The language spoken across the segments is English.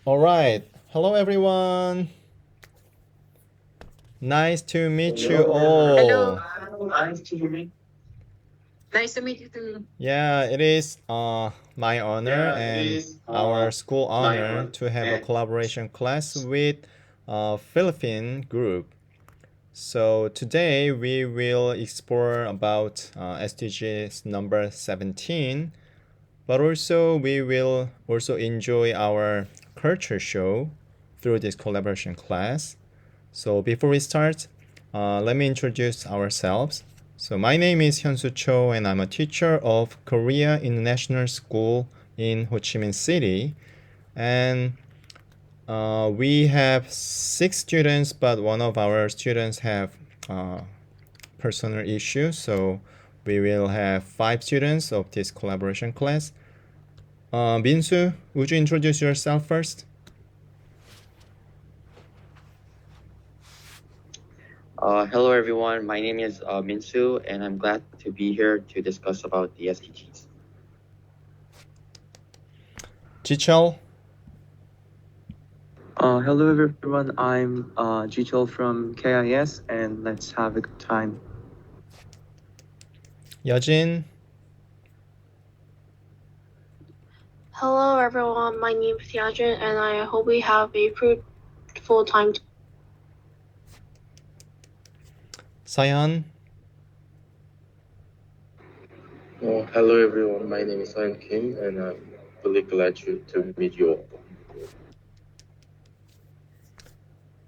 All right. Hello, everyone. Nice to meet you Hello. all. Nice to meet you too. Yeah, it is my honor and our school honor to have a collaboration class with a Philippine group. So today we will explore about SDGs number 17, but also we will also enjoy our culture show through this collaboration class. So before we start, let me introduce ourselves. So my name is Hyunsu Cho and I'm a teacher of Korea International School in Ho Chi Minh City. And we have 6 students, but one of our students have personal issues. So we will have 5 students of this collaboration class. Minsu, would you introduce yourself first? Hello everyone, my name is Minsu and I'm glad to be here to discuss about the SDGs. Jichel? Hello everyone, I'm Jichel from KIS and let's have a good time. Yajin? Hello everyone, my name is Yajin and I hope we have a fruitful time. Sayan? Hello everyone, my name is Sam Kim and I'm really glad to meet you all.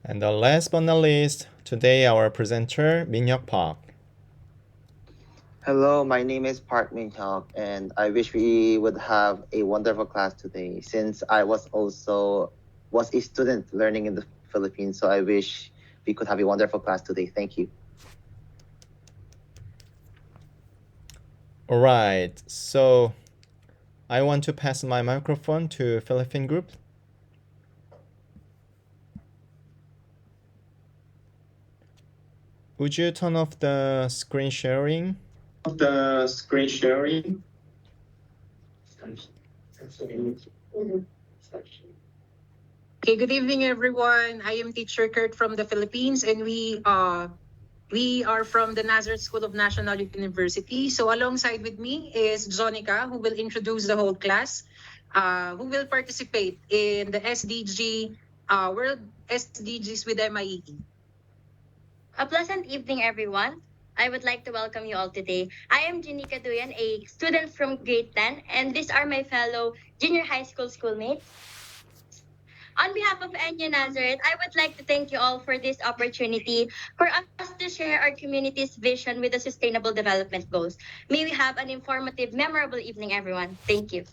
And the last but not least, today our presenter, Minhyuk Park. Hello, my name is Park Min Hyuk, and I wish we would have a wonderful class today. Since I was a student learning in the Philippines, so I wish we could have a wonderful class today. Thank you. All right, so I want to pass my microphone to Philippine group. Would you turn off the screen sharing? Okay, good evening everyone. I am teacher Kurt from the Philippines and we are from the Nazareth School of National University. So alongside with me is Jonica, who will introduce the whole class, who will participate in the World SDGs with MIE. A pleasant evening, everyone. I would like to welcome you all today. I am Janika Duyan, a student from grade 10, and these are my fellow junior high school schoolmates. On behalf of Enya Nazareth, I would like to thank you all for this opportunity for us to share our community's vision with the Sustainable Development Goals. May we have an informative, memorable evening, everyone. Thank you.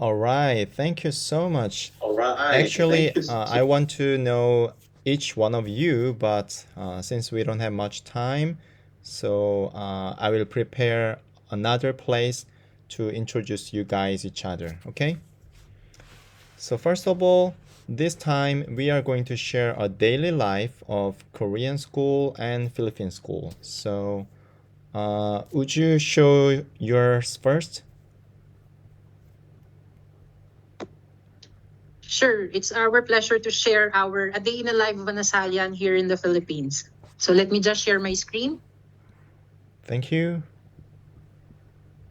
All right, thank you so much. Actually, I want to know each one of you, but since we don't have much time, so I will prepare another place to introduce you guys each other, okay? So first of all, this time we are going to share a daily life of Korean school and Philippine school. So would you show yours first? Sure, it's our pleasure to share a day in the life of an Asalian here in the Philippines. So let me just share my screen. Thank you.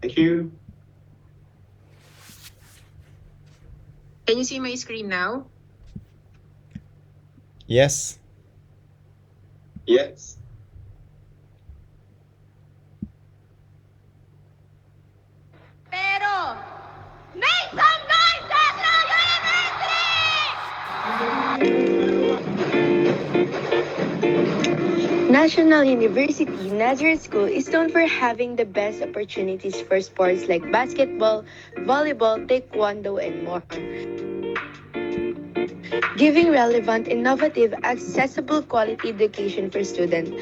Can you see my screen now? Yes. Pero, make some noise, National University! National University Nazareth School is known for having the best opportunities for sports like basketball, volleyball, taekwondo, and more. Giving relevant, innovative, accessible, quality education for students.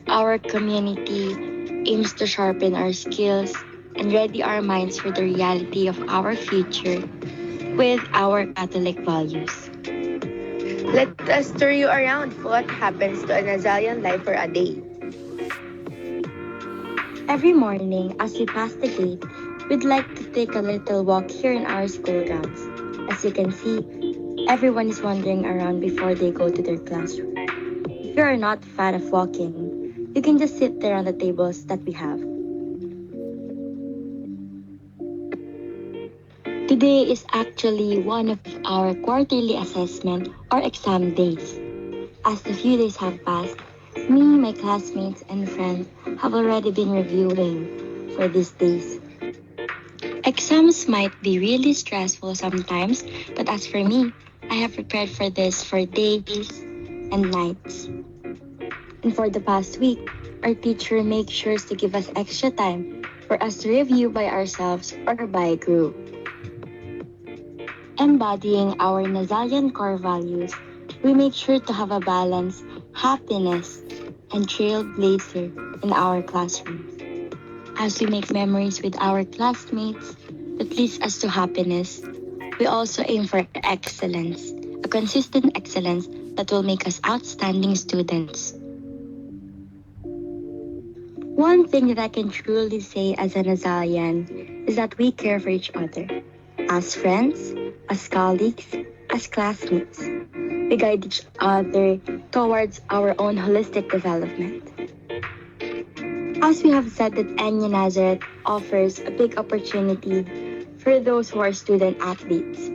Our community aims to sharpen our skills and ready our minds for the reality of our future with our Catholic values. Let us tour you around what happens to an Azalian life for a day. Every morning, as we pass the gate, we'd like to take a little walk here in our school grounds. As you can see, everyone is wandering around before they go to their classroom. If you are not a fan of walking, you can just sit there on the tables that we have. Today is actually one of our quarterly assessment or exam days. As the few days have passed, me, my classmates, and friends have already been reviewing for these days. Exams might be really stressful sometimes, but as for me, I have prepared for this for days and nights. And for the past week, our teacher makes sure to give us extra time for us to review by ourselves or by group. Embodying our Nazalian core values, we make sure to have a balance, happiness, and trailblazer in our classrooms. As we make memories with our classmates that leads us to happiness, we also aim for excellence, a consistent excellence that will make us outstanding students. One thing that I can truly say as an Nazalian is that we care for each other. As friends, as colleagues, as classmates, we guide each other towards our own holistic development. As we have said that Enya Nazareth offers a big opportunity for those who are student athletes.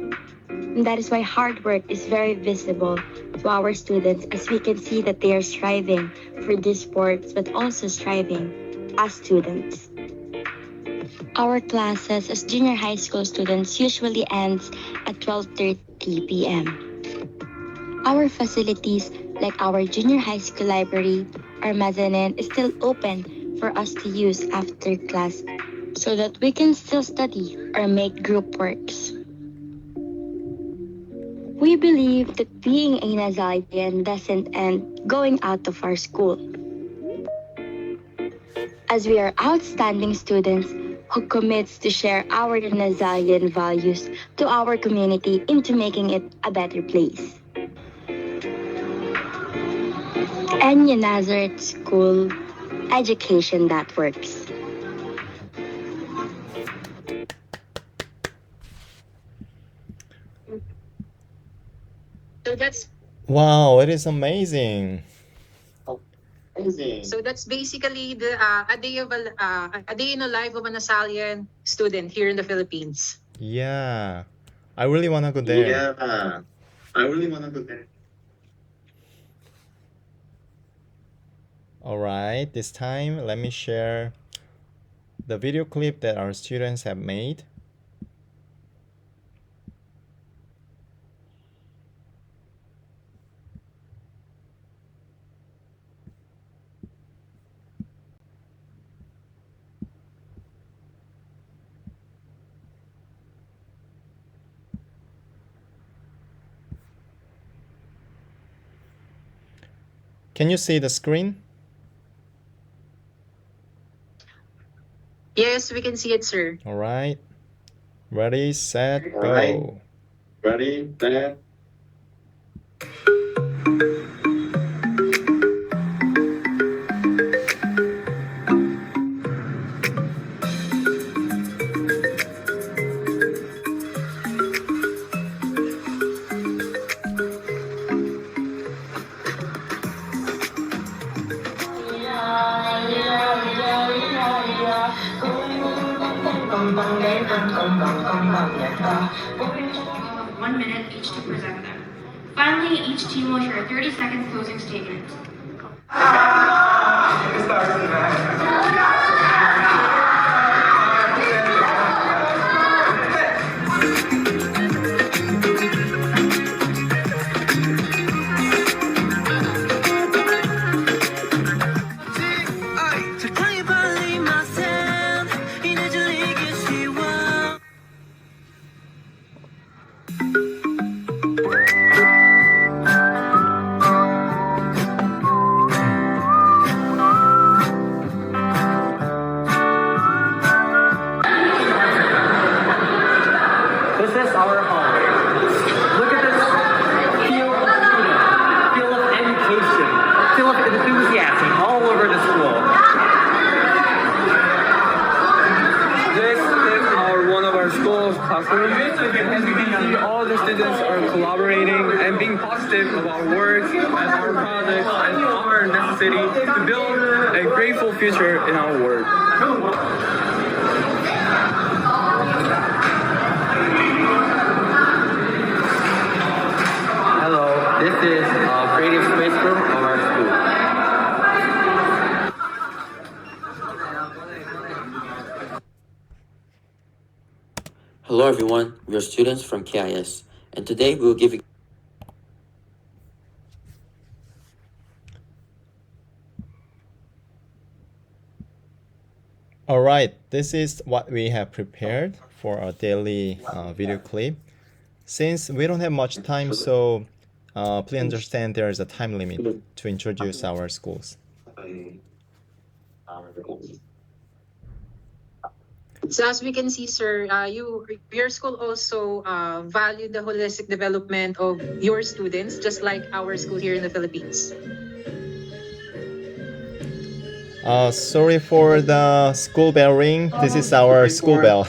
And that is why hard work is very visible to our students as we can see that they are striving for these sports but also striving as students. Our classes as junior high school students usually ends at 12:30 p.m. Our facilities like our junior high school library, our mezzanine is still open for us to use after class so that we can still study or make group works. We believe that being a Nazalian doesn't end going out of our school, as we are outstanding students who commits to share our Nazalian values to our community into making it a better place. Enya Nazareth School, education that works. So that's Wow, it is amazing. So that's basically the a day of a day in the life of an Asalian student here in the Philippines. Yeah, I really want to go there. Yeah, I really want to go there. All right, this time let me share the video clip that our students have made. Can you see the screen? Yes, we can see it, sir. All right. Ready, set, All right. go. Ready, set. One minute each to present them. Finally, each team will share a 30-second closing statement. This is our hallway. Look at this field of students, field of education, field of enthusiasm all over the school. classroom. As you can see, all the students are collaborating and being positive about our work and our projects and our necessity to build a grateful future in our world. Hello, this is a creative space room of our school. Hello everyone, we are students from KIS, and today we will give you All right, this is what we have prepared for our daily video clip. Since we don't have much time, so please understand there is a time limit to introduce our schools. So as we can see, sir, your school also value the holistic development of your students, just like our school here in the Philippines. Sorry for the school bell ring. This is our school bell.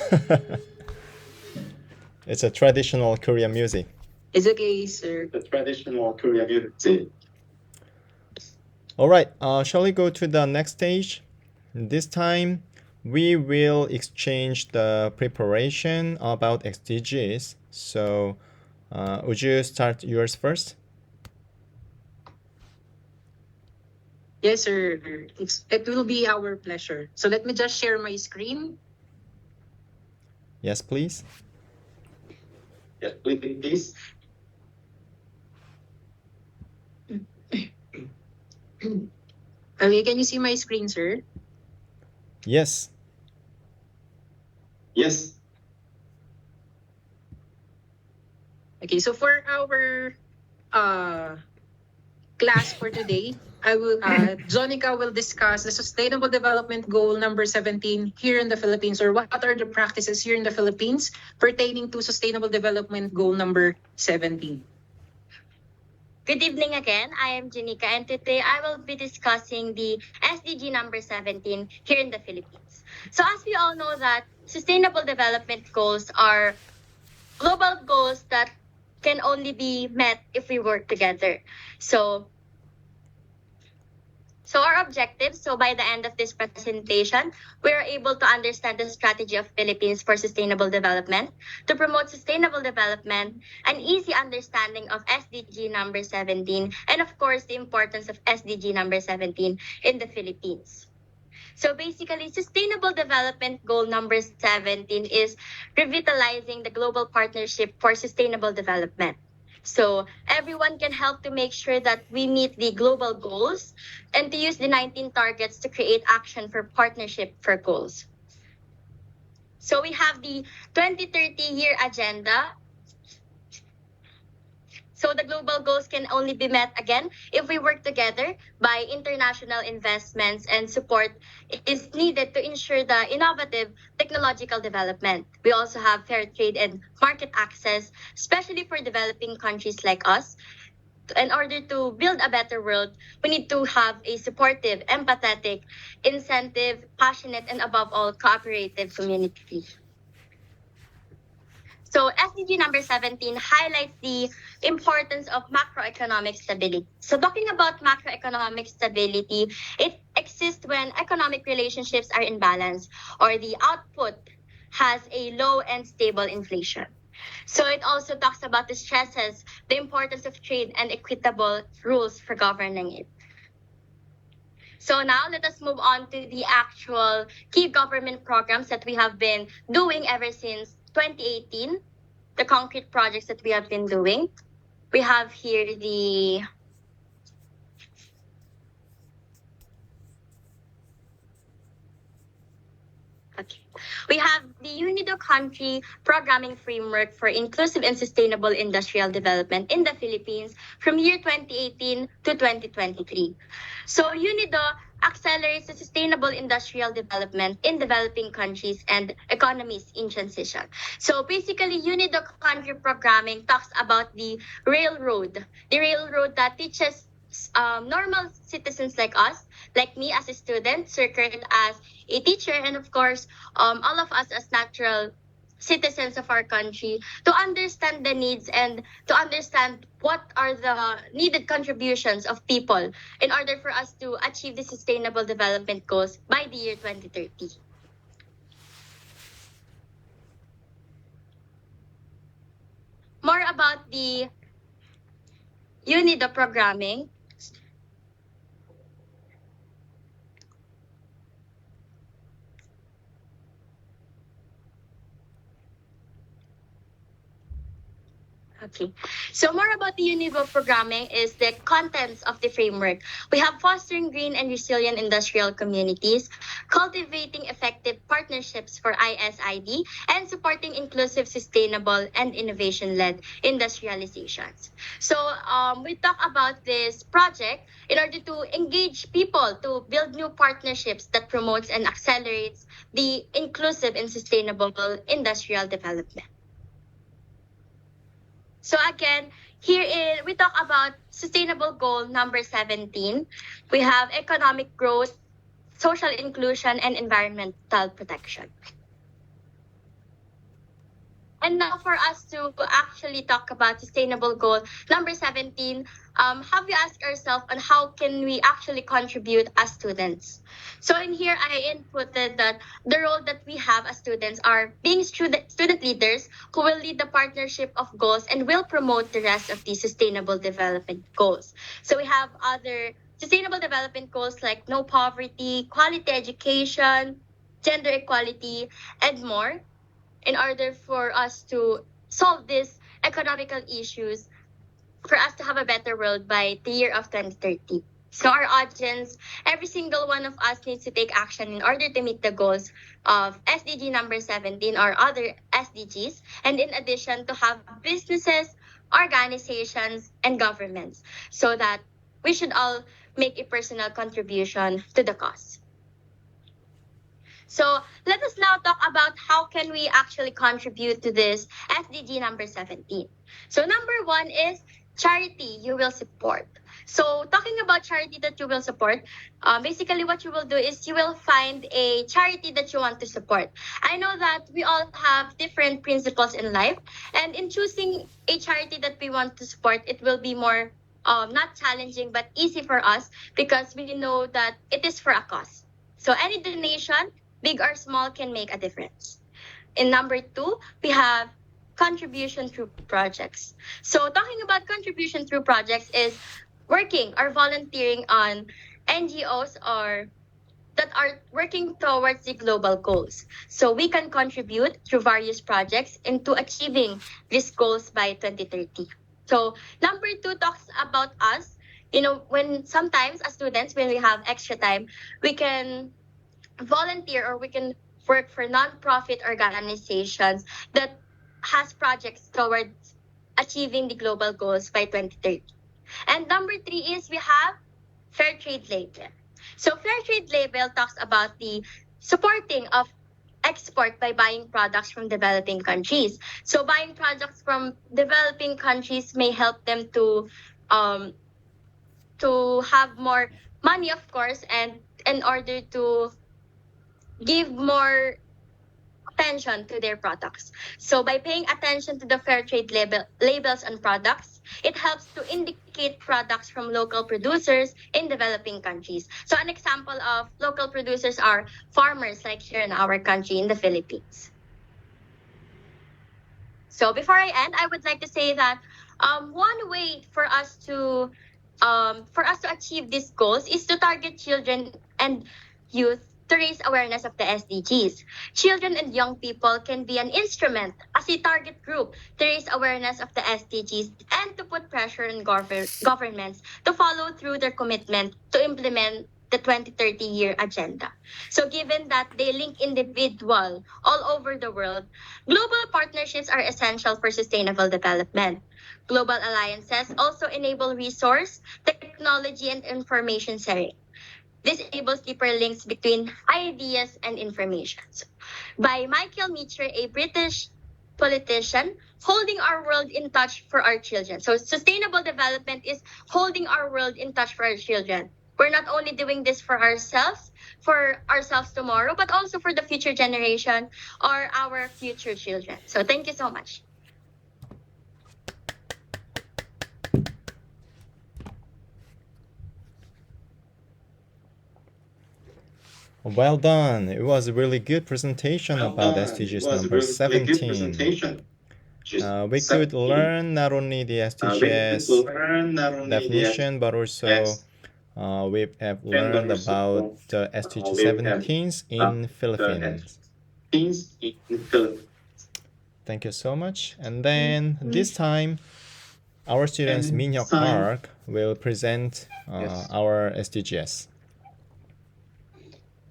It's a traditional Korean music. It's okay, sir. The traditional Korean music. All right, shall we go to the next stage? This time, we will exchange the preparation about SDGs. So, would you start yours first? Yes, sir. It will be our pleasure. So let me just share my screen. Yes, please. Yes, please. Okay, can you see my screen, sir? Yes. Yes. Okay, so for our class for today, Jonica will discuss the Sustainable Development Goal number 17 here in the Philippines, or what are the practices here in the Philippines pertaining to Sustainable Development Goal number 17. Good evening again. I am Janika, and today I will be discussing the SDG number 17 here in the Philippines. So as we all know that Sustainable Development Goals are global goals that can only be met if we work together. So our objectives, so by the end of this presentation, we are able to understand the strategy of Philippines for sustainable development, to promote sustainable development, an easy understanding of SDG number 17, and of course, the importance of SDG number 17 in the Philippines. So basically, Sustainable Development Goal number 17 is revitalizing the global partnership for sustainable development. So everyone can help to make sure that we meet the global goals and to use the 19 targets to create action for partnership for goals. So we have the 2030 year agenda. So the global goals can only be met again if we work together by international investments, and support is needed to ensure the innovative technological development. We also have fair trade and market access, especially for developing countries like us. In order to build a better world, we need to have a supportive, empathetic, incentive, passionate, and above all, cooperative community. So SDG number 17 highlights the importance of macroeconomic stability. So talking about macroeconomic stability, it exists when economic relationships are in balance, or the output has a low and stable inflation. So it also talks about the stresses, the importance of trade and equitable rules for governing it. So now let us move on to the actual key government programs that we have been doing ever since 2018, the concrete projects that we have been doing. We have here the We have the UNIDO country programming framework for inclusive and sustainable industrial development in the Philippines from year 2018 to 2023. So UNIDO accelerates the sustainable industrial development in developing countries and economies in transition. So basically, UNIDO country programming talks about the railroad that teaches normal citizens like us, like me as a student, Sir Kurt as a teacher, and of course, all of us as natural citizens of our country to understand the needs and to understand what are the needed contributions of people in order for us to achieve the sustainable development goals by the year 2030. More about the unit of programming. Okay. So more about the UNIVO programming is the contents of the framework. We have fostering green and resilient industrial communities, cultivating effective partnerships for ISID, and supporting inclusive, sustainable, and innovation-led industrializations. So we talk about this project in order to engage people to build new partnerships that promotes and accelerates the inclusive and sustainable industrial development. So again, we talk about sustainable goal number 17. We have economic growth, social inclusion, and environmental protection. And now for us to actually talk about sustainable goal number 17, have you asked yourself on how can we actually contribute as students? So in here, I inputted that the role that we have as students are being student leaders who will lead the partnership of goals and will promote the rest of the sustainable development goals. So we have other sustainable development goals like no poverty, quality education, gender equality, and more in order for us to solve these economical issues, for us to have a better world by the year of 2030. So our audience, every single one of us needs to take action in order to meet the goals of SDG number 17 or other SDGs. And in addition, to have businesses, organizations, and governments so that we should all make a personal contribution to the cause. So let us now talk about how can we actually contribute to this SDG number 17. So number 1 is charity you will support. So talking about charity that you will support, basically what you will do is you will find a charity that you want to support. I know that we all have different principles in life, and in choosing a charity that we want to support, it will be more not challenging but easy for us because we know that it is for a cause. So any donation, big or small, can make a difference. In number 2, we have contribution through projects. So talking about contribution through projects is working or volunteering on NGOs or that are working towards the global goals. So we can contribute through various projects into achieving these goals by 2030. So number 2 talks about us. When sometimes as students, when we have extra time, we can volunteer or we can work for non-profit organizations that has projects towards achieving the global goals by 2030. And number 3 is we have fair trade label. So fair trade label talks about the supporting of export by buying products from developing countries. So buying products from developing countries may help them to have more money, of course, and in order to give more attention to their products. So by paying attention to the fair trade labels on products, it helps to indicate products from local producers in developing countries. So an example of local producers are farmers like here in our country, in the Philippines. So before I end, I would like to say that one way for us to achieve these goals is to target children and youth to raise awareness of the SDGs. Children and young people can be an instrument as a target group to raise awareness of the SDGs and to put pressure on governments to follow through their commitment to implement the 2030 year agenda. So given that they link individual all over the world, global partnerships are essential for sustainable development. Global alliances also enable resource, technology, and information sharing. This enables deeper links between ideas and information. By Michael Meacher, a British politician, holding our world in touch for our children. So sustainable development is holding our world in touch for our children. We're not only doing this for ourselves tomorrow, but also for the future generation or our future children. So thank you so much. Well done. It was a really good presentation about SDGs number 17. We could learn not only the SDGs definition, but also we have learned about the SDG 17s in Philippines. Thank you so much. And then this time, our students Minhyuk Park will present our SDGs.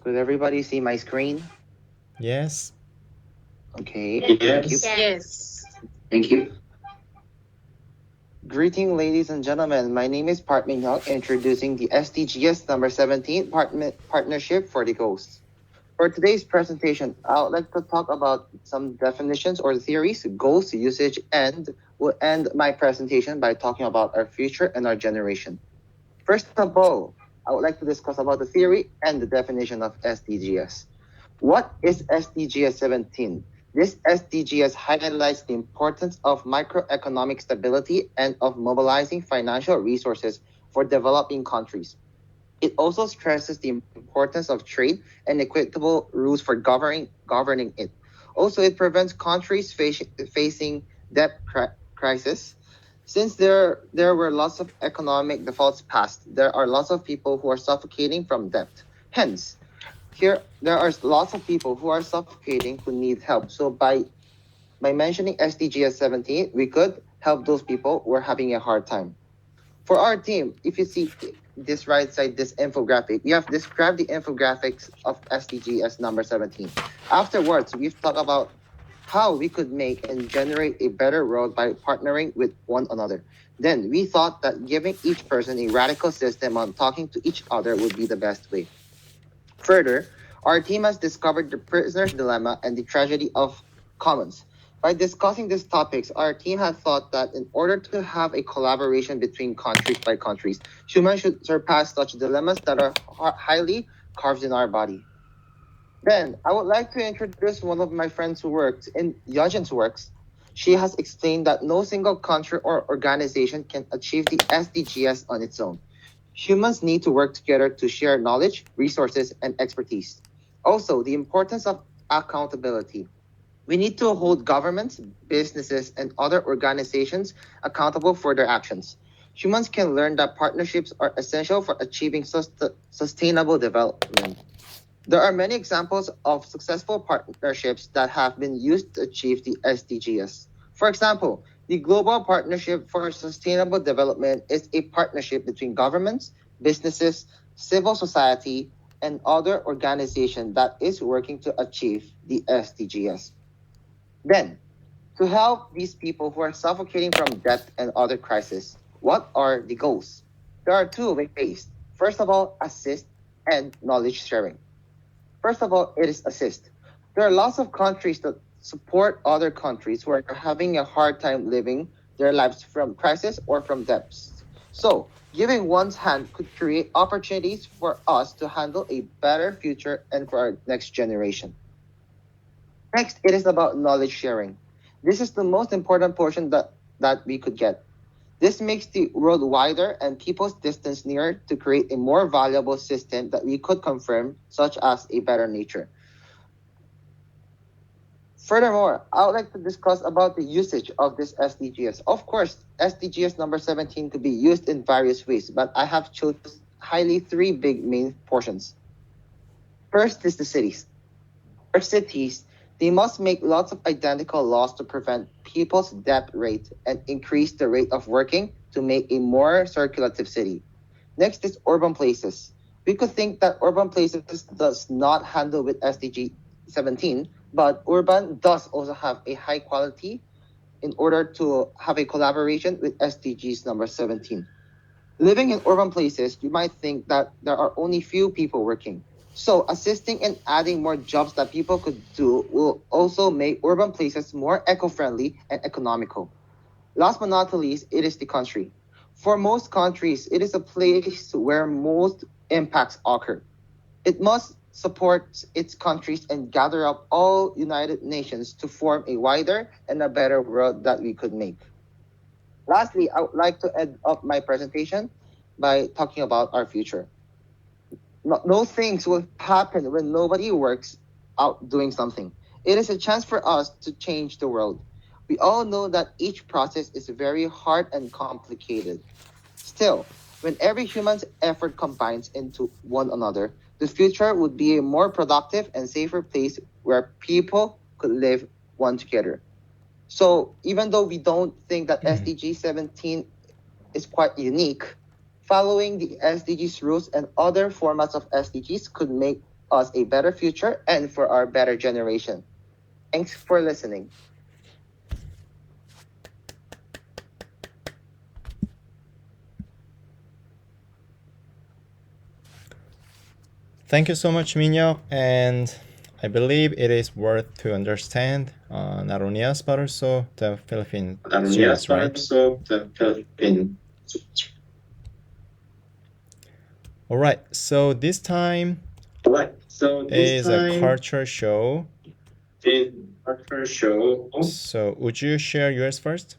Could everybody see my screen? Yes. Okay. Yes. Thank you. Greeting, ladies and gentlemen. My name is Park Min-hyuk, introducing the SDGs number 17 Partnership for the Ghosts. For today's presentation, I would like to talk about some definitions or theories, goals, usage, and will end my presentation by talking about our future and our generation. First of all, I would like to discuss about the theory and the definition of SDGs. What is SDGs 17? This SDGs highlights the importance of microeconomic stability and of mobilizing financial resources for developing countries. It also stresses the importance of trade and equitable rules for governing it. Also, it prevents countries facing debt crisis. Since there were lots of economic defaults past, there are lots of people who are suffocating from debt. Hence, here there are lots of people who are suffocating who need help. So by mentioning SDGs 17, we could help those people who are having a hard time. For our team, if you see this right side, this infographic, we have described the infographics of SDGs number 17. Afterwards, we've talked about how we could make and generate a better world by partnering with one another. Then we thought that giving each person a radical system on talking to each other would be the best way. Further, our team has discovered the prisoner's dilemma and the tragedy of commons. By discussing these topics, our team has thought that in order to have a collaboration between countries by countries, humans should surpass such dilemmas that are highly carved in our body. Then, I would like to introduce one of my friends who works in Yajin's works. She has explained that no single country or organization can achieve the SDGs on its own. Humans need to work together to share knowledge, resources, and expertise. Also, the importance of accountability. We need to hold governments, businesses, and other organizations accountable for their actions. Humans can learn that partnerships are essential for achieving sustainable development. There are many examples of successful partnerships that have been used to achieve the SDGs. For example, the Global Partnership for Sustainable Development is a partnership between governments, businesses, civil society, and other organizations that is working to achieve the SDGs. Then, to help these people who are suffocating from debt and other crises, what are the goals? There are two ways. First of all, assist and knowledge sharing. First of all, it is assist. There are lots of countries that support other countries who are having a hard time living their lives from crisis or from debts. So, giving one's hand could create opportunities for us to handle a better future and for our next generation. Next, it is about knowledge sharing. This is the most important portion that we could get. This makes the world wider and people's distance nearer to create a more valuable system that we could confirm, such as a better nature. Furthermore, I would like to discuss about the usage of this SDGs. Of course, SDGs number 17 could be used in various ways, but I have chosen highly three big main portions. First is the cities. For cities, they must make lots of identical laws to prevent people's debt rate and increase the rate of working to make a more circulative city. Next is urban places. We could think that urban places does not handle with SDG 17, but urban does also have a high quality in order to have a collaboration with SDGs number 17. Living in urban places, you might think that there are only few people working. So assisting and adding more jobs that people could do will also make urban places more eco-friendly and economical. Last but not least, it is the country. For most countries, it is a place where most impacts occur. It must support its countries and gather up all United Nations to form a wider and a better world that we could make. Lastly, I would like to end up my presentation by talking about our future. No things will happen when nobody works out doing something. It is a chance for us to change the world. We all know that each process is very hard and complicated. Still, when every human's effort combines into one another, the future would be a more productive and safer place where people could live one together. So even though we don't think that SDG 17 is quite unique, following the SDGs rules and other formats of SDGs could make us a better future and for our better generation. Thanks for listening. Thank you so much, Minyo, and I believe it is worth to understand not only us but also the Philippine students, right? All right, so this time is a culture show. So would you share yours first?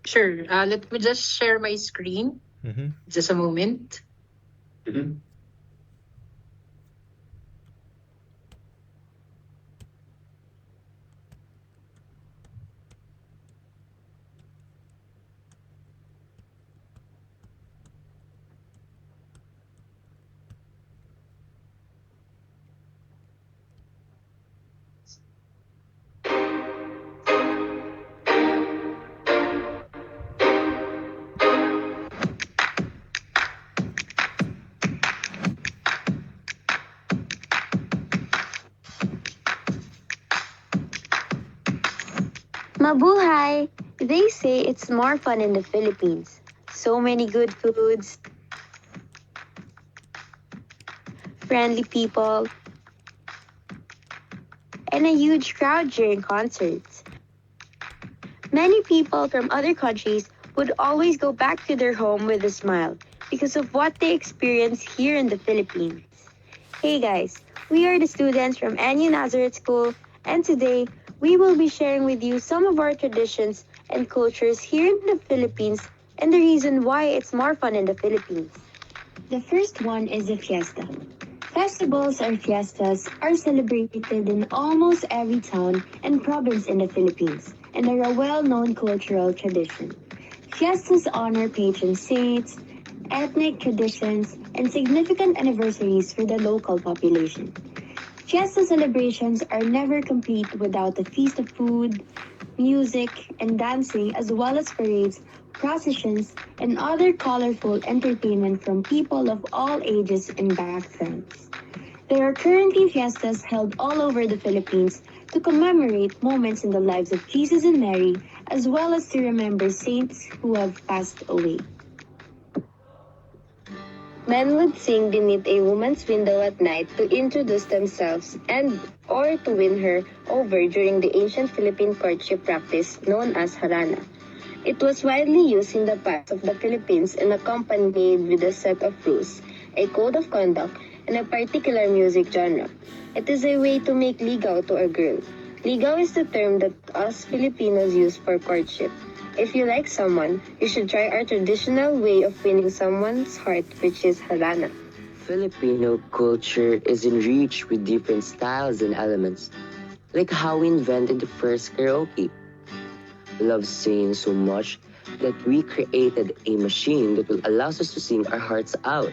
Sure. Let me just share my screen. Just a moment. Mabuhay! They say it's more fun in the Philippines. So many good foods, friendly people, and a huge crowd during concerts. Many people from other countries would always go back to their home with a smile because of what they experience here in the Philippines. Hey guys, we are the students from NU Nazareth School, and today we will be sharing with you some of our traditions and cultures here in the Philippines and the reason why it's more fun in the Philippines. The first one is the fiesta. Festivals or fiestas are celebrated in almost every town and province in the Philippines and are a well-known cultural tradition. Fiestas honor patron saints, ethnic traditions, and significant anniversaries for the local population. Fiesta celebrations are never complete without a feast of food, music, and dancing, as well as parades, processions, and other colorful entertainment from people of all ages and backgrounds. There are currently fiestas held all over the Philippines to commemorate moments in the lives of Jesus and Mary, as well as to remember saints who have passed away. Men would sing beneath a woman's window at night to introduce themselves and or to win her over during the ancient Philippine courtship practice known as harana. It was widely used in the past of the Philippines and accompanied with a set of rules, a code of conduct, and a particular music genre. It is a way to make ligaw to a girl. Ligaw is the term that us Filipinos use for courtship. If you like someone, you should try our traditional way of winning someone's heart, which is harana. Filipino culture is enriched with different styles and elements, like how we invented the first karaoke. We love singing so much that we created a machine that will allow us to sing our hearts out.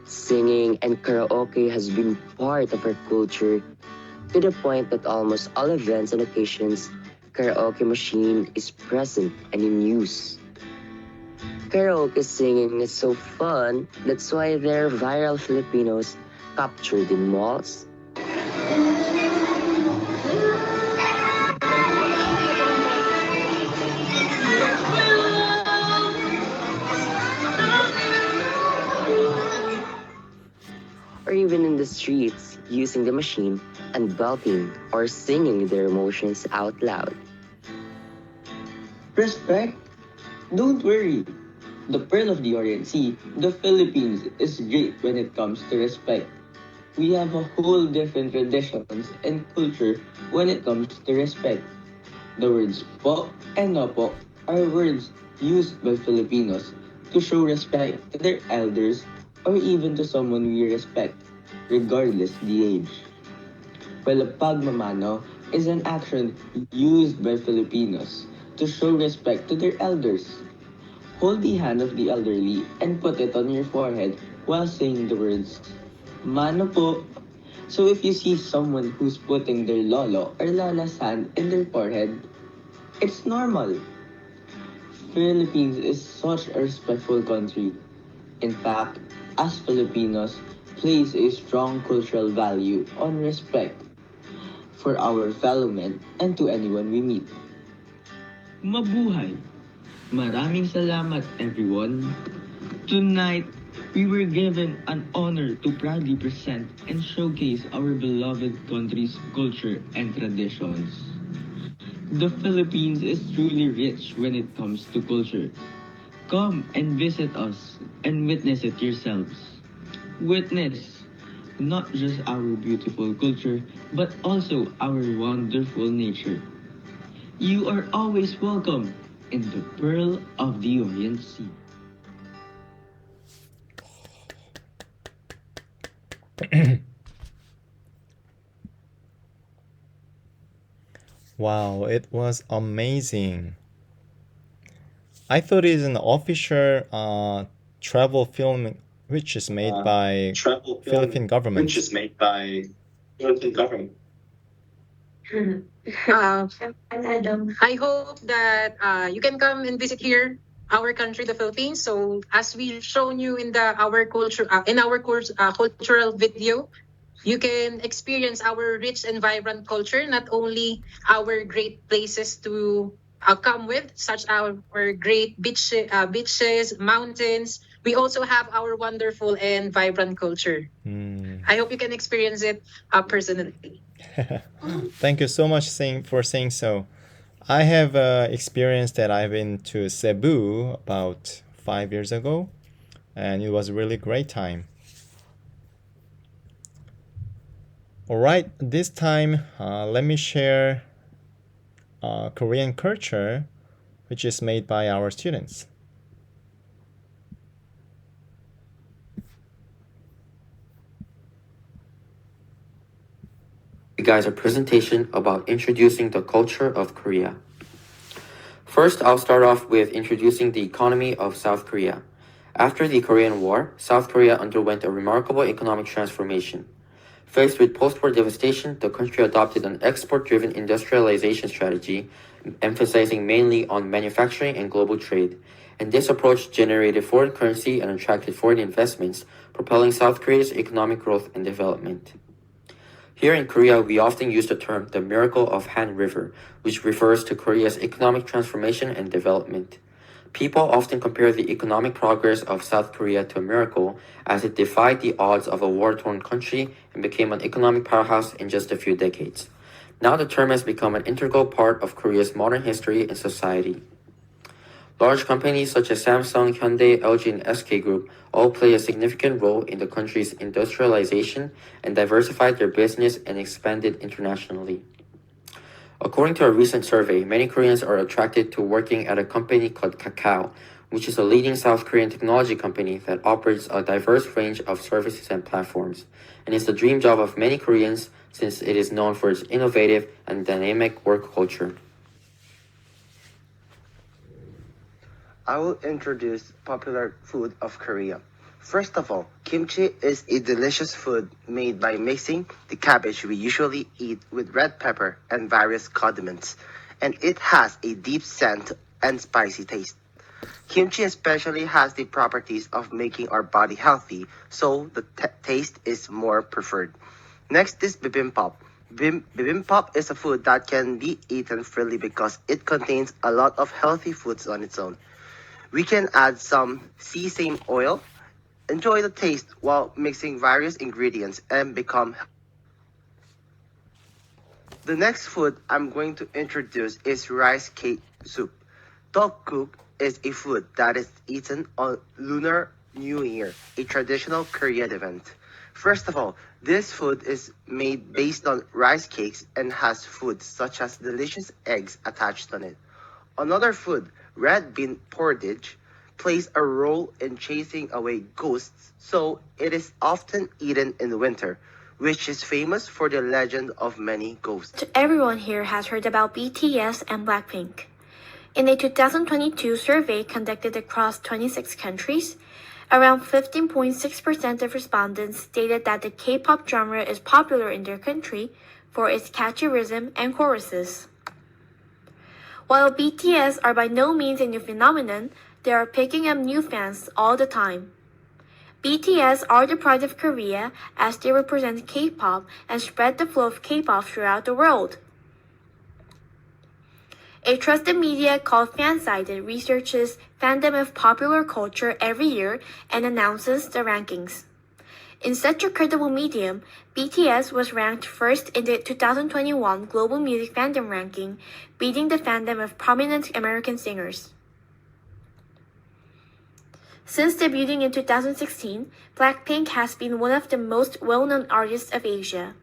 Singing and karaoke has been part of our culture to the point that almost all events and occasions, karaoke machine is present and in use. Karaoke singing is so fun, that's why there are viral Filipinos captured in malls, or even in the streets using the machine and belting or singing their emotions out loud. Respect? Don't worry. The Pearl of the Orient Sea, the Philippines is great when it comes to respect. We have a whole different traditions and culture when it comes to respect. The words po and opo are words used by Filipinos to show respect to their elders or even to someone we respect, regardless the age. While a pagmamano is an action used by Filipinos to show respect to their elders. Hold the hand of the elderly and put it on your forehead while saying the words, Mano po. So if you see someone who's putting their lolo or lola's hand in their forehead, it's normal. Philippines is such a respectful country. In fact, as Filipinos, place a strong cultural value on respect for our fellow men and to anyone we meet. Mabuhay! Maraming salamat everyone! Tonight, we were given an honor to proudly present and showcase our beloved country's culture and traditions. The Philippines is truly rich when it comes to culture. Come and visit us and witness it yourselves. Witness not just our beautiful culture, but also our wonderful nature. You are always welcome in the Pearl of the Orient Sea. Wow, it was amazing. I thought it's an official travel film which is made by Philippine government. I hope that you can come and visit here, our country, the Philippines. So as we've shown you in the our culture in our course cultural video, you can experience our rich and vibrant culture, not only our great places to come with, such our great beaches, mountains. We also have our wonderful and vibrant culture. I hope you can experience it personally. Thank you so much for saying so. I have experienced that I've been to Cebu about 5 years ago, and it was a really great time. All right, this time let me share Korean culture, which is made by our students. You guys a presentation about introducing the culture of Korea. First, I'll start off with introducing the economy of South Korea. After the Korean War, South Korea underwent a remarkable economic transformation. Faced with post-war devastation, the country adopted an export-driven industrialization strategy, emphasizing mainly on manufacturing and global trade. And this approach generated foreign currency and attracted foreign investments, propelling South Korea's economic growth and development. Here in Korea, we often use the term the miracle of Han River, which refers to Korea's economic transformation and development. People often compare the economic progress of South Korea to a miracle, as it defied the odds of a war-torn country and became an economic powerhouse in just a few decades. Now the term has become an integral part of Korea's modern history and society. Large companies such as Samsung, Hyundai, LG, and SK Group all play a significant role in the country's industrialization and diversified their business and expanded internationally. According to a recent survey, many Koreans are attracted to working at a company called Kakao, which is a leading South Korean technology company that operates a diverse range of services and platforms, and is the dream job of many Koreans since it is known for its innovative and dynamic work culture. I will introduce popular food of Korea. First of all, kimchi is a delicious food made by mixing the cabbage we usually eat with red pepper and various condiments, and it has a deep scent and spicy taste. Kimchi especially has the properties of making our body healthy, so the taste is more preferred. Next is bibimbap. Bibimbap is a food that can be eaten freely because it contains a lot of healthy foods on its own. We can add some sesame oil, enjoy the taste while mixing various ingredients and become. The next food I'm going to introduce is rice cake soup. Tteokguk is a food that is eaten on Lunar New Year, a traditional Korean event. First of all, this food is made based on rice cakes and has foods such as delicious eggs attached on it. Another food, red bean porridge, plays a role in chasing away ghosts, so it is often eaten in winter, which is famous for the legend of many ghosts. Everyone here has heard about BTS and Blackpink. In a 2022 survey conducted across 26 countries, around 15.6% of respondents stated that the K-pop genre is popular in their country for its catchy rhythm and choruses. While BTS are by no means a new phenomenon, they are picking up new fans all the time. BTS are the pride of Korea as they represent K-pop and spread the flow of K-pop throughout the world. A trusted media called Fansided researches fandom of popular culture every year and announces the rankings. In such a credible medium, BTS was ranked first in the 2021 Global Music Fandom Ranking, beating the fandom of prominent American singers. Since debuting in 2016, Blackpink has been one of the most well-known artists of Asia.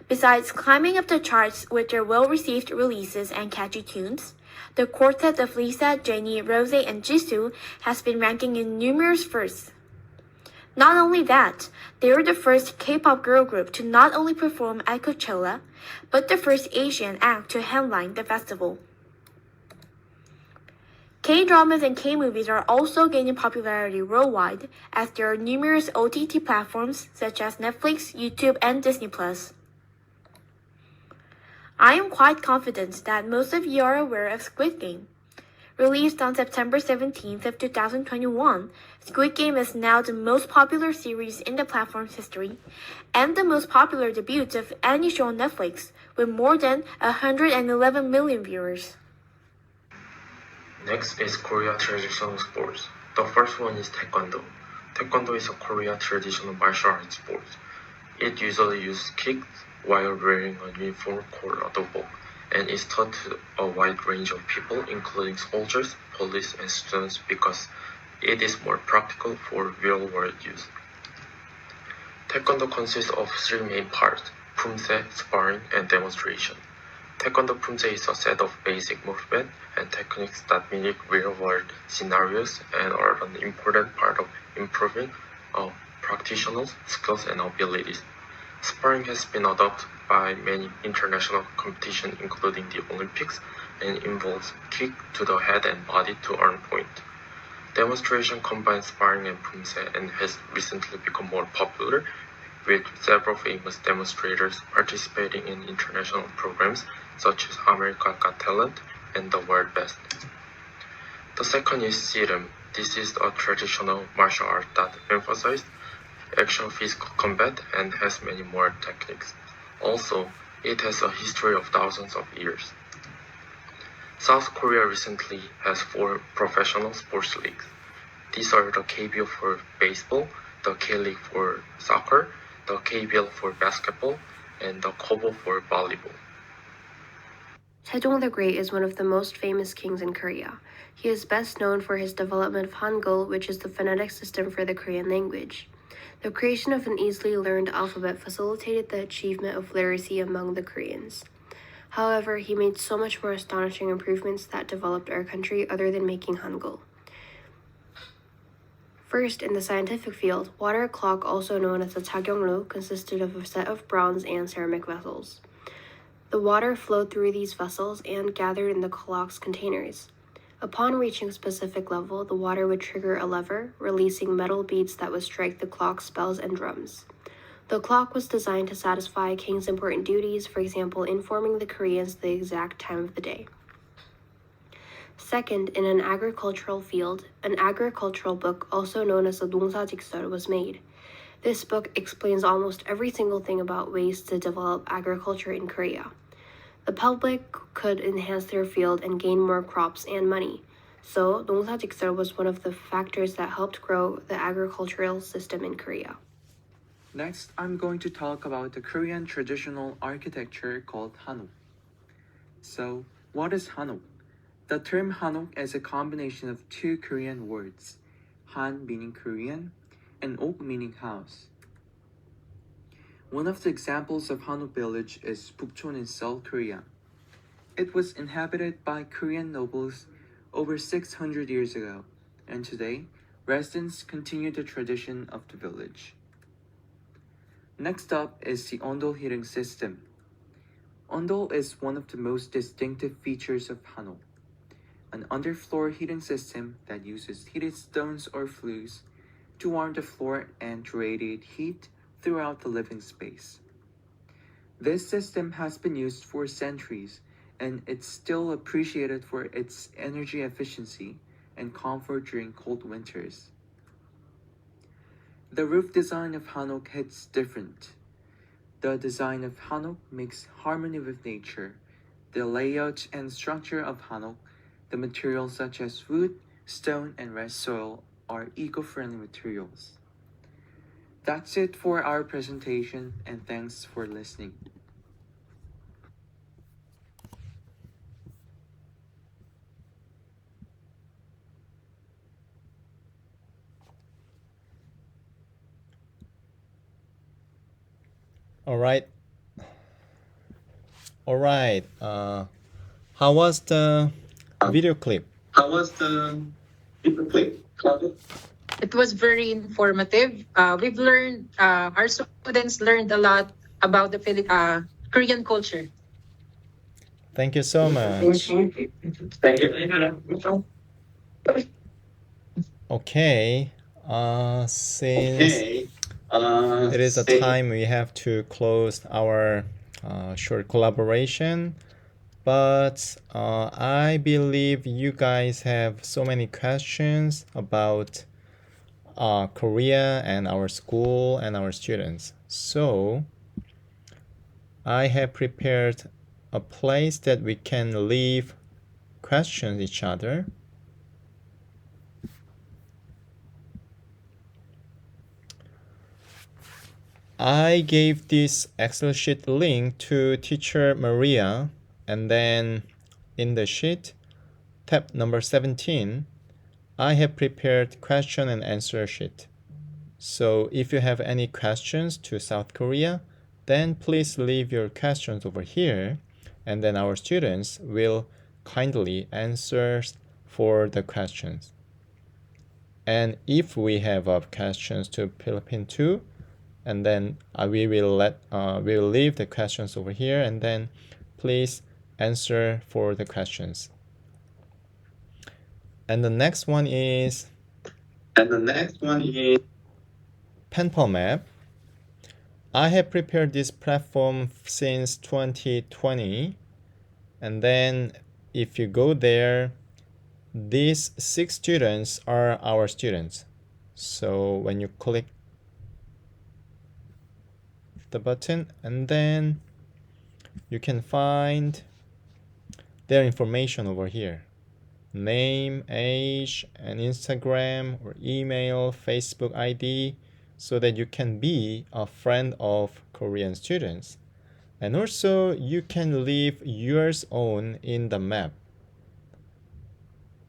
Besides climbing up the charts with their well-received releases and catchy tunes, the quartet of Lisa, Jennie, Rose, and Jisoo has been ranking in numerous firsts. Not only that, they were the first K-pop girl group to not only perform at Coachella, but the first Asian act to headline the festival. K-dramas and K-movies are also gaining popularity worldwide as there are numerous OTT platforms such as Netflix, YouTube, and Disney+. I am quite confident that most of you are aware of Squid Game. Released on September 17th of 2021, Squid Game is now the most popular series in the platform's history and the most popular debut of any show on Netflix with more than 111 million viewers. Next is Korea traditional sports. The first one is Taekwondo. Taekwondo is a Korea traditional martial arts sport. It usually uses kicks while wearing a uniform called a dobok, and is taught to a wide range of people, including soldiers, police, and students, because it is more practical for real-world use. Taekwondo consists of three main parts: Pumse, sparring, and demonstration. Taekwondo Pumse is a set of basic movement and techniques that mimic real-world scenarios and are an important part of improving practitioners' skills and abilities. Sparring has been adopted by many international competitions, including the Olympics, and involves kick to the head and body to earn points. Demonstration combines sparring and Pumse and has recently become more popular, with several famous demonstrators participating in international programs such as America's Got Talent and The World Best. The second is Sirim. This is a traditional martial art that emphasizes actual physical combat and has many more techniques. Also, it has a history of thousands of years. South Korea recently has 4 professional sports leagues. These are the KBO for baseball, the K-League for soccer, the KBL for basketball, and the KOBO for volleyball. Sejong the Great is one of the most famous kings in Korea. He is best known for his development of Hangul, which is the phonetic system for the Korean language. The creation of an easily learned alphabet facilitated the achievement of literacy among the Koreans. However, he made so much more astonishing improvements that developed our country other than making Hangul. First, in the scientific field, water clock, also known as the Tagyongru, consisted of a set of bronze and ceramic vessels. The water flowed through these vessels and gathered in the clock's containers. Upon reaching a specific level, the water would trigger a lever, releasing metal beads that would strike the clock's bells and drums. The clock was designed to satisfy a king's important duties, for example, informing the Koreans the exact time of the day. Second, in an agricultural field, an agricultural book, also known as the 농사직설, was made. This book explains almost every single thing about ways to develop agriculture in Korea. The public could enhance their field and gain more crops and money. So, 농사직설 was one of the factors that helped grow the agricultural system in Korea. Next, I'm going to talk about the Korean traditional architecture called Hanok. So, what is Hanok? The term Hanok is a combination of two Korean words, Han meaning Korean and Ok meaning house. One of the examples of Hanok village is Bukchon in Seoul, Korea. It was inhabited by Korean nobles over 600 years ago, and today, residents continue the tradition of the village. Next up is the ondol heating system. Ondol is one of the most distinctive features of Hanok, an underfloor heating system that uses heated stones or flues to warm the floor and to radiate heat throughout the living space. This system has been used for centuries, and it's still appreciated for its energy efficiency and comfort during cold winters. The roof design of Hanok hits different. The design of Hanok makes harmony with nature. The layout and structure of Hanok, the materials such as wood, stone, and red soil are eco-friendly materials. That's it for our presentation, and thanks for listening. All right. All right. How was the video clip? It was very informative. We've learned, our students learned a lot about the Korean culture. Thank you so much. Okay. Since it is a time we have to close our short collaboration, but I believe you guys have so many questions about Korea and our school and our students. So I have prepared a place that we can leave questions each other. I gave this Excel sheet link to teacher Maria, and then in the sheet, tab number 17, I have prepared question and answer sheet. So if you have any questions to South Korea, then please leave your questions over here, and then our students will kindly answer for the questions. And if we have questions to Philippine too, and then we will leave the questions over here, and then please answer for the questions. And the next one is Penpal map. I have prepared this platform since 2020, and then if you go there, these 6 students are our students. So when you click the button, and then you can find their information over here: name, age, and Instagram or email, Facebook ID, so that you can be a friend of Korean students. And also you can leave yours own in the map,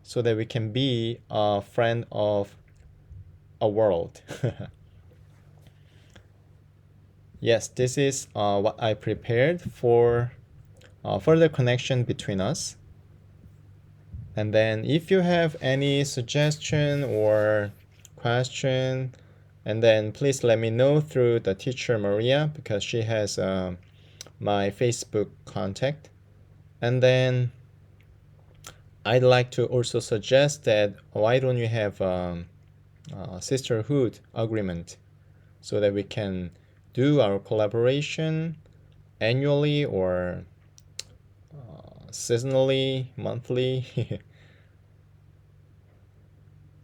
so that we can be a friend of a world. Yes, this is what I prepared for further connection between us. And then if you have any suggestion or question, and then please let me know through the teacher Maria, because she has my Facebook contact. And then I'd like to also suggest that why don't you have a sisterhood agreement, so that we can do our collaboration annually or seasonally, monthly.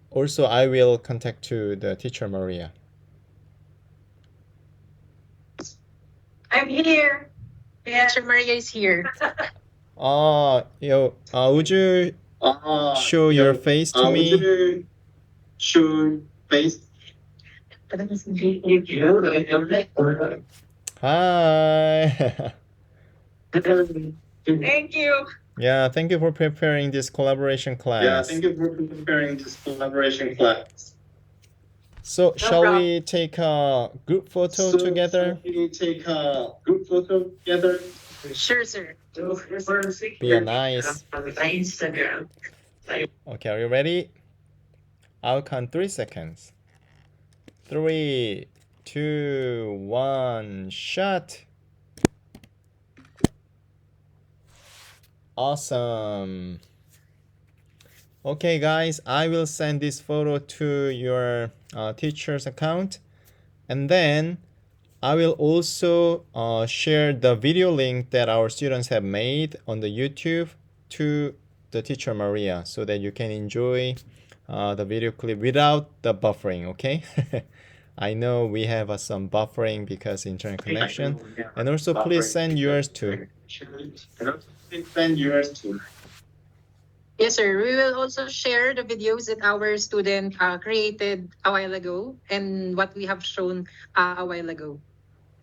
Also, I will contact to the teacher Maria. I'm here. Teacher Maria is here. Would you show your face to me? Hi. Thank you. Yeah, thank you for preparing this collaboration class. Yeah, thank you for preparing this collaboration class. So, shall we take a group photo together? Shall we take a group photo together? Sure, sir. Be a nice. Okay, are you ready? I'll count 3 seconds. 3, 2, 1, shot. Awesome. Okay, guys, I will send this photo to your teacher's account, and then I will also share the video link that our students have made on the YouTube to the teacher Maria, so that you can enjoy the video clip without the buffering, okay? I know we have some buffering because internet connection, and also please send yours too. Yes, sir. We will also share the videos that our student created a while ago and what we have shown a while ago.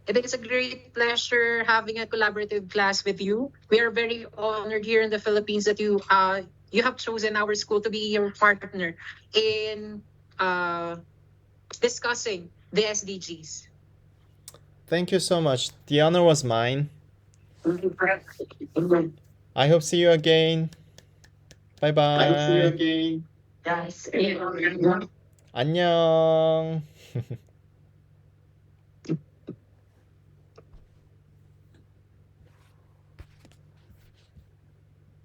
It is a great pleasure having a collaborative class with you. We are very honored here in the Philippines that you have chosen our school to be your partner in discussing the SDGs. Thank you so much. The honor was mine. I hope see you again. Bye bye. I see you again. 안녕.